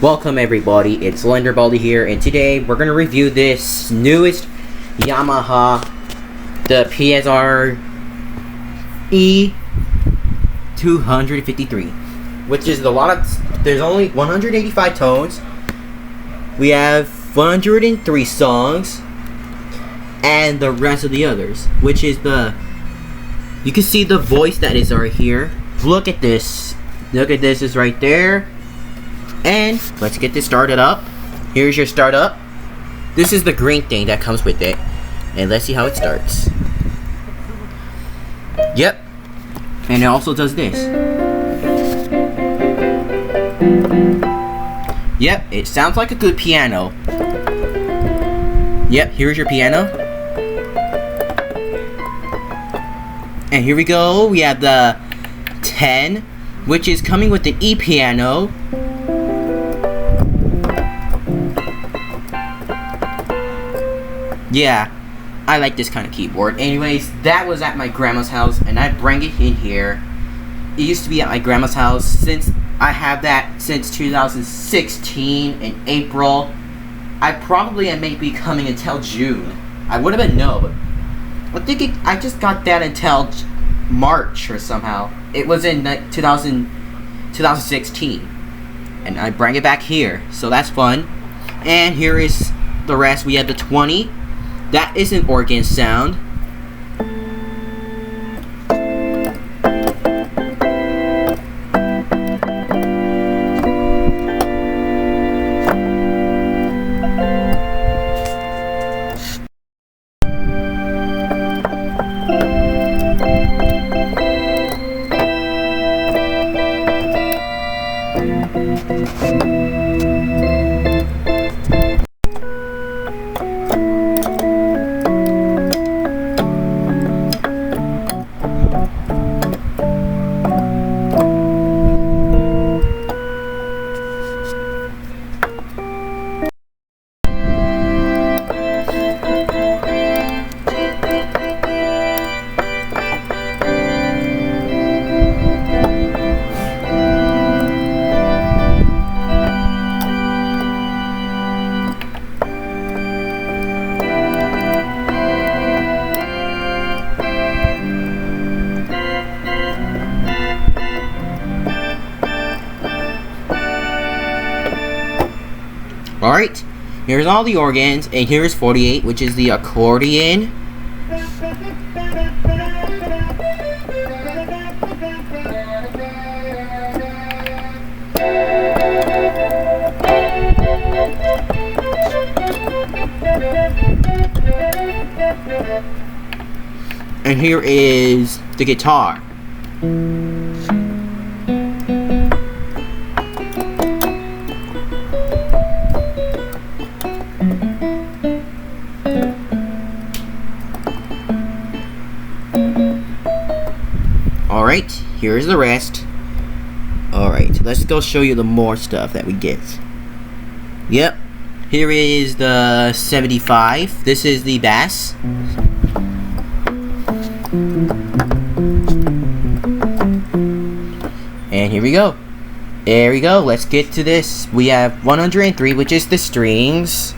Welcome everybody, it's Lenderbaldi here, and today we're going to review this newest Yamaha, the PSR E253, which is there's only 185 tones, we have 103 songs, and the rest of the others, which is you can see the voice that is right here. Look at this is right there. And let's get this started up. Here's your startup. This is the green thing that comes with it. And let's see how it starts. Yep. And it also does this. Yep, it sounds like a good piano. Yep, here's your piano. And here we go. We have the 10, which is coming with the E piano. Yeah, I like this kind of keyboard. Anyways, that was at my grandma's house, and I bring it in here. It used to be at my grandma's house since I have that since 2016 in April. I probably am maybe coming until June. I would have been no, but I just got that until March or somehow. It was in 2016, and I bring it back here, so that's fun. And here is the rest. We have the 20. That is an organ sound. Alright, here's all the organs, and here's 48, which is the accordion. And here is the guitar. Alright, here's the rest. Alright, let's go show you the more stuff that we get. Yep, here is the 75. This is the bass. And here we go. There we go, let's get to this. We have 103, which is the strings.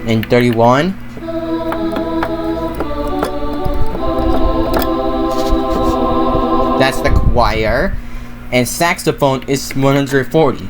And 31. That's the choir. And saxophone is 140.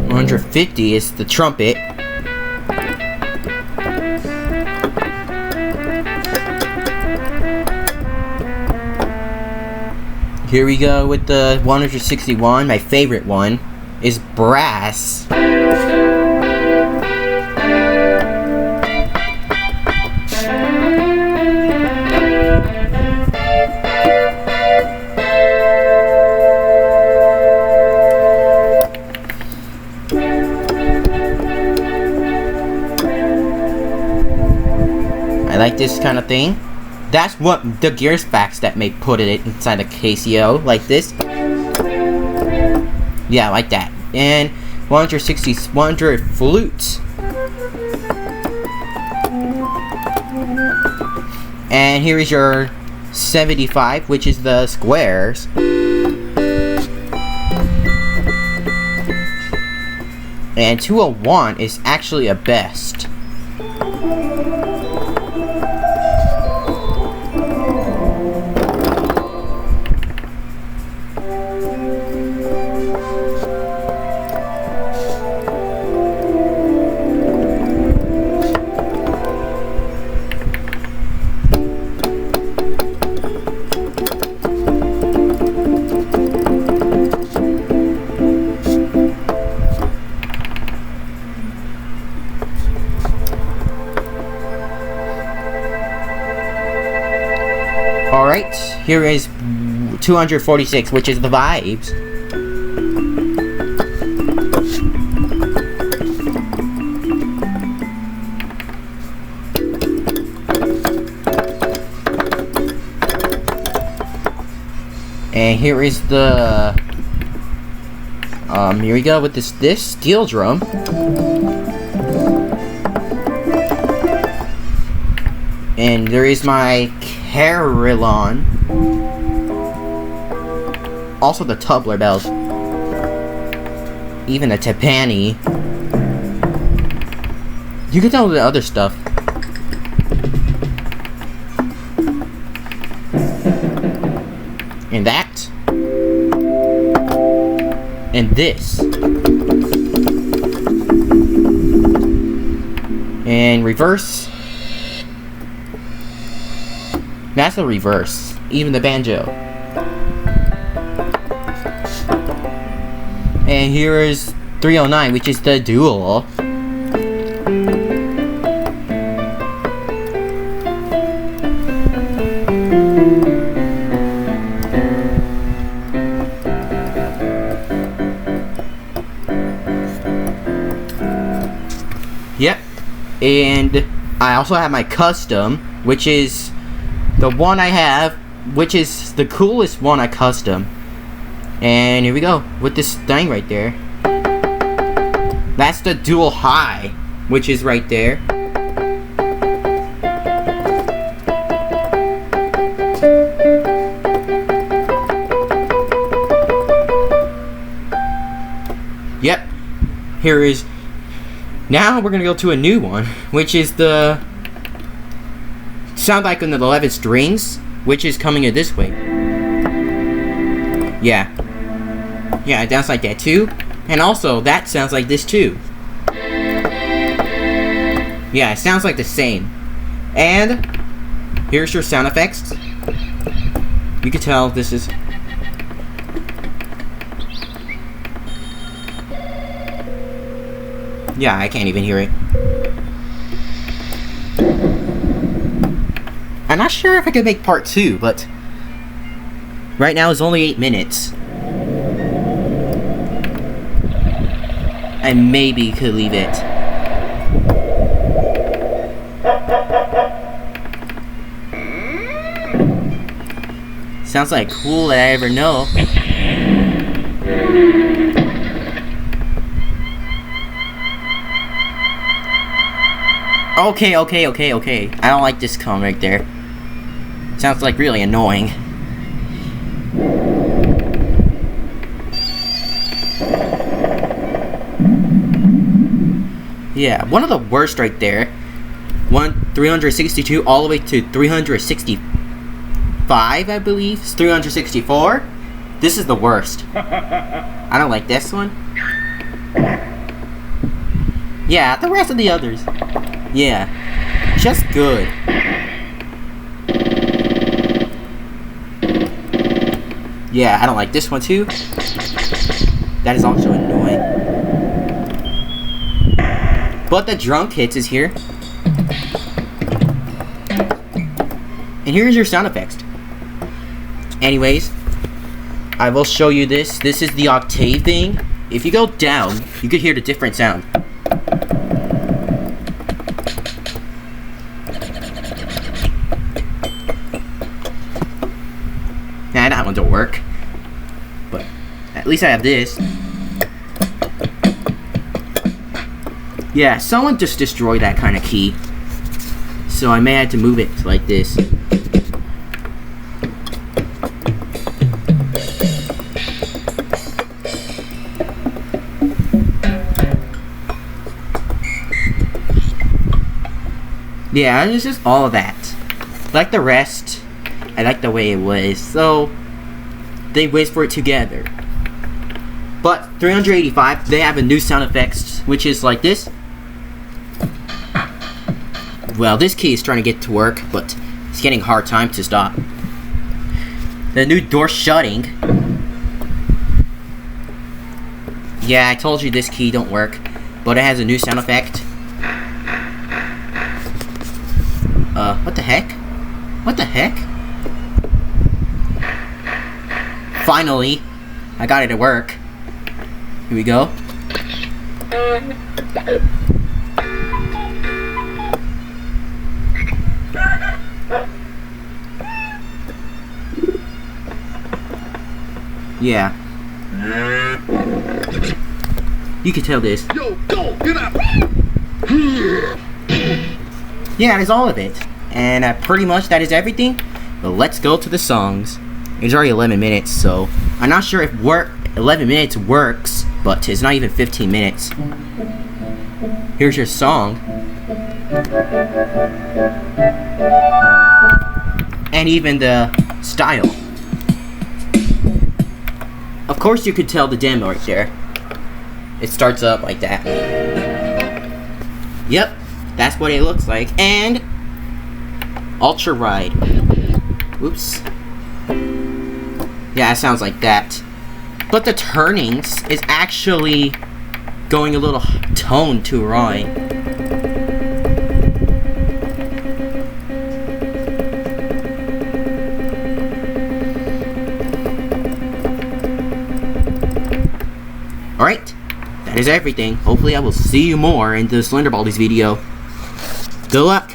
$150 is the trumpet. Here we go with the 161. My favorite one is brass. I like this kind of thing. That's what the Gearspacks that may put it inside a Casio like this. Yeah, like that. And 100 flutes. And here is your 75, which is the squares. And 201 is actually a best. Alright, here is 246, which is the vibes. And here is the here we go with this steel drum. And there is my Carillon. Also the tumbler bells. Even a Tepani. You can tell the other stuff. And that. And this. And reverse. That's the reverse. Even the banjo. And here is 309, which is the dual. Yep. And I also have my custom, which is the one I have, which is the coolest one I custom. And here we go with this thing right there. That's the dual high, which is right there. Yep. Here is. Now we're gonna go to a new one, which is the sound like in the 11 strings, which is coming in this way. Yeah. Yeah, it sounds like that too. And also, that sounds like this too. Yeah, it sounds like the same. And here's your sound effects. You can tell this is. Yeah, I can't even hear it. I'm not sure if I could make part 2, but right now it's only 8 minutes. I maybe could leave it. Sounds like cool that I ever know. Okay. I don't like this cone right there. Sounds like really annoying. Yeah, one of the worst right there. 362 all the way to 365, I believe. It's 364. This is the worst. I don't like this one. Yeah, the rest of the others. Yeah, just good. Yeah, I don't like this one too. That is also annoying. But the drum kits is here. And here's your sound effects. Anyways, I will show you this. This is the octave thing. If you go down, you could hear the different sound. Nah, that one don't work. But at least I have this. Yeah, someone just destroyed that kind of key. So I may have to move it like this. Yeah, it's just all of that. Like the rest, I like the way it was, so they wait for it together. But 385, they have a new sound effects, which is like this. Well, this key is trying to get to work, but it's getting a hard time to stop. The new door shutting. Yeah, I told you this key don't work, but it has a new sound effect. What the heck? What the heck? Finally, I got it to work. Here we go. Yeah. You can tell this. Yo, go, get up. Yeah, that is all of it. And pretty much that is everything. But let's go to the songs. It's already 11 minutes, so I'm not sure if 11 minutes works, but it's not even 15 minutes. Here's your song. And even the style. Of course you could tell the demo right there. It starts up like that. Yep, that's what it looks like. And Ultra Ride. Oops. Yeah, it sounds like that. But the turnings is actually going a little tone too wrong. Alright, that is everything. Hopefully I will see you more in the Slender Baldies video. Good luck!